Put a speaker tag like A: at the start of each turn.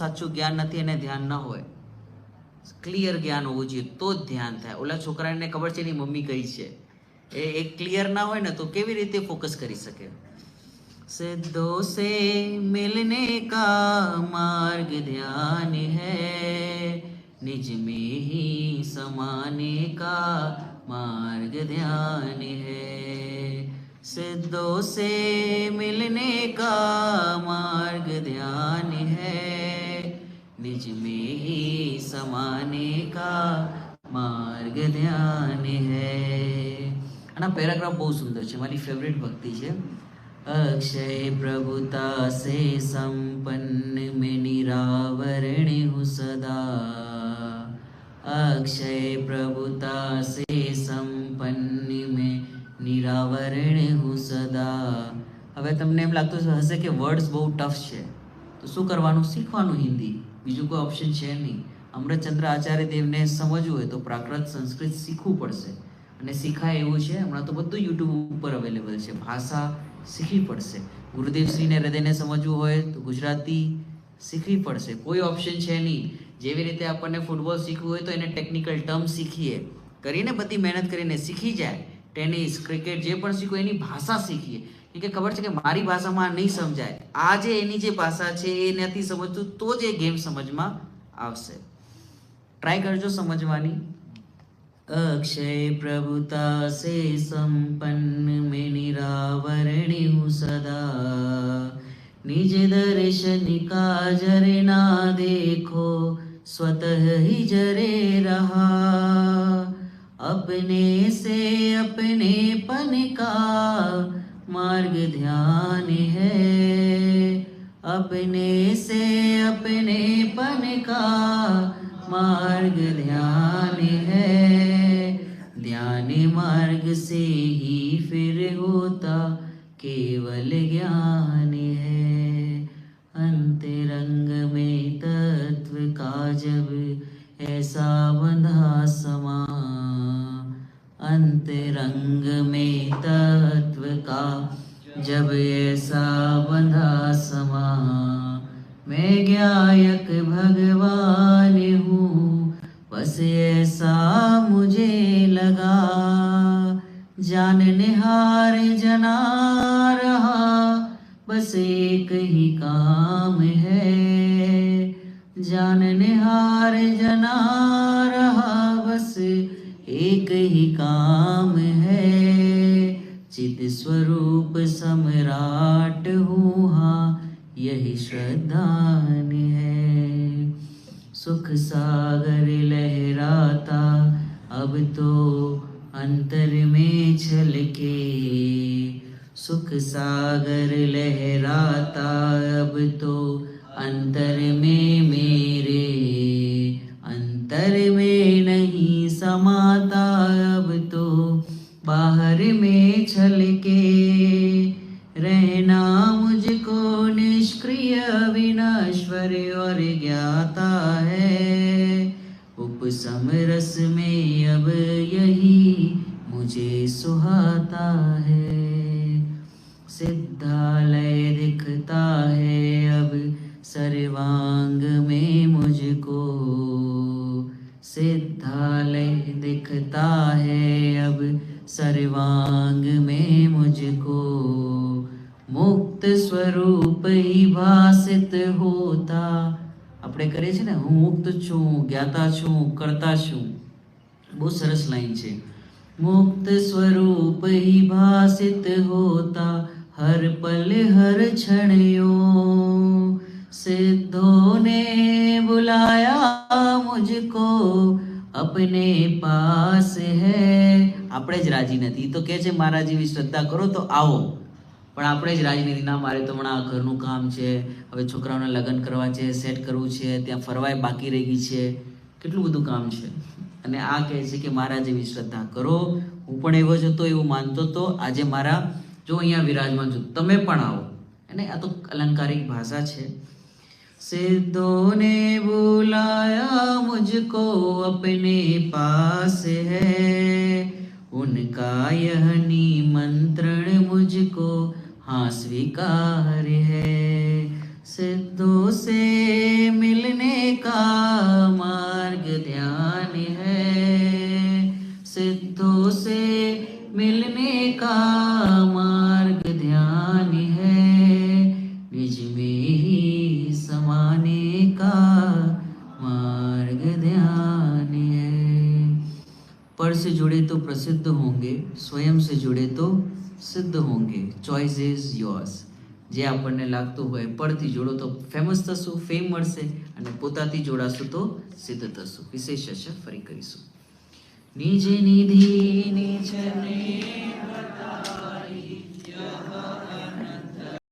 A: સાચું જ્ઞાન નથી અને ધ્યાન ન હોય, ક્લિયર જ્ઞાન હોવું જોઈએ તો જ ધ્યાન થાય. ઓલા છોકરાને ખબર છે એની મમ્મી કઈ છે, એ ક્લિયર ના હોય ને તો કેવી રીતે ફોકસ કરી શકે. सिद्धों से मिलने का मार्ग ध्यान है, निज में ही समाने का मार्ग ध्यान है. सिद्धों से मिलने का मार्ग ध्यान है, निज में ही समाने का मार्ग ध्यान है. આના પેરાગ્રાફ બહુ સુંદર છે, મારી ફેવરેટ ભક્તિ છે. अक्षय प्रभुता से संपन्न में निरावरण हूँ सदा. अक्षय प्रभुता से संपन्न में निरावरण हूँ सदा. હવે તમને એમ લાગતું હશે કે વર્ડ્સ બહુ ટફ છે, તો શું કરવાનું? શીખવાનું હિન્દી, બીજું કોઈ ઓપ્શન છે નહીં. અમૃતચંદ્ર આચાર્ય દેવને સમજવું હોય તો પ્રાકૃત સંસ્કૃત શીખવું પડશે, અને શીખાય એવું છે. હમણાં તો બધું યુટ્યુબ ઉપર અવેલેબલ છે. ભાષા શીખવી પડશે. ગુરુદેવશ્રીને હૃદયને સમજવું હોય તો ગુજરાતી શીખવી પડશે. કોઈ ઓપ્શન છે નહીં. જેવી રીતે આપણને ફૂટબોલ શીખવું હોય તો એને ટેકનિકલ ટર્મ શીખીએ, કરીને બધી મહેનત કરીને શીખી જાય. ટેનિસ, ક્રિકેટ જે પણ શીખવું એની ભાષા શીખીએ, કે ખબર છે કે મારી ભાષામાં નહીં સમજાય, આ જે એની જે ભાષા છે એ નથી સમજતું, તો જ એ ગેમ સમજમાં આવશે. ટ્રાય કરજો સમજવાની. अक्षय प्रभुता से संपन्न में निरावरण हूँ सदा. निज दर्शन का जरे ना देखो, स्वतः ही जरे रहा. अपने से अपने पन का मार्ग ध्यान है. अपने से अपने पन का मार्ग ध्यान है. ध्यान मार्ग से ही फिर होता केवल ज्ञान है. अंतरंग में तत्व का जब ऐसा बंधा समा. अंतरंग में तत्व का जब ऐसा बंधा समा. मैं ज्ञायक भगवान हूँ, बस ऐसा मुझे लगा. जाननिहार जना रहा, बस एक ही काम है. जाननिहार जना रहा, बस एक ही काम है. चित स्वरूप सम्राट हूँ, हाँ यही श्रद्धान है. सुख सागर लहराता अब तो अंतर में छलके. सुख सागर लहराता अब तो अंतर में मेरे. अंतर में नहीं समाता अब तो बाहर में छलके. रहना मुझको निष्क्रिय विनश्वर और ज्ञाता है. उपसम रस में अब यही मुझे सुहाता है. सिद्धालय दिखता है अब सर्वांग में मुझको. सिद्धालय दिखता है अब सर्वांग में मुझको. मुक्त स्वरूप ही भासित होता. આપણે કરીએ છીએ ને, હું મુક્ત છું, જ્ઞાતા છું, કરતા છું. બહુ સરસ લાઈન છે. मुक्त स्वरूप ही भासित होता हर पल हर क्षण यो. सिद्धों ने बुलाया मुझको अपने पास है. આપણે જ રાજી નથી. તો કે છે મારા જેવી શ્રદ્ધા કરો તો આવો, પણ આપણે જ રાજી નથી. ના, મારે તો હમણાં ઘરનું કામ છે, હવે છોકરાઓને લગ્ન કરવા છે, સેટ કરવું છે, ત્યાં ફરવાય બાકી રહી ગઈ છે, કેટલું બધું કામ છે. અને આ કહે છે કે મારા જેવી શ્રદ્ધા કરો. હું પણ એવો જ હતો, એવું માનતો હતો. આજે મારા જો અહીંયા વિરાજમાન છું, તમે પણ આવો. અને આ તો અલંકારિક ભાષા છે. सिद्धों ने बुलाया मुझको अपने पास है. उनका यह निमंत्रण मुझको हाँ स्वीकार है. सिद्धों से मिल से जुड़े तो प्रसिद्ध होंगे, स्वयं से जुड़े तो सिद्ध होंगे. Choice is yours. જે આપણને લાગતું હોય પરથી જોડો તો ફેમસ થશું, ફેમ મળશે, અને પોતાથી જોડાશું તો સિદ્ધ થશું. વિશેષ ચર્ચા ફરી કરીશું. નિજ નિધિ નિજ ને બતાઈ યહ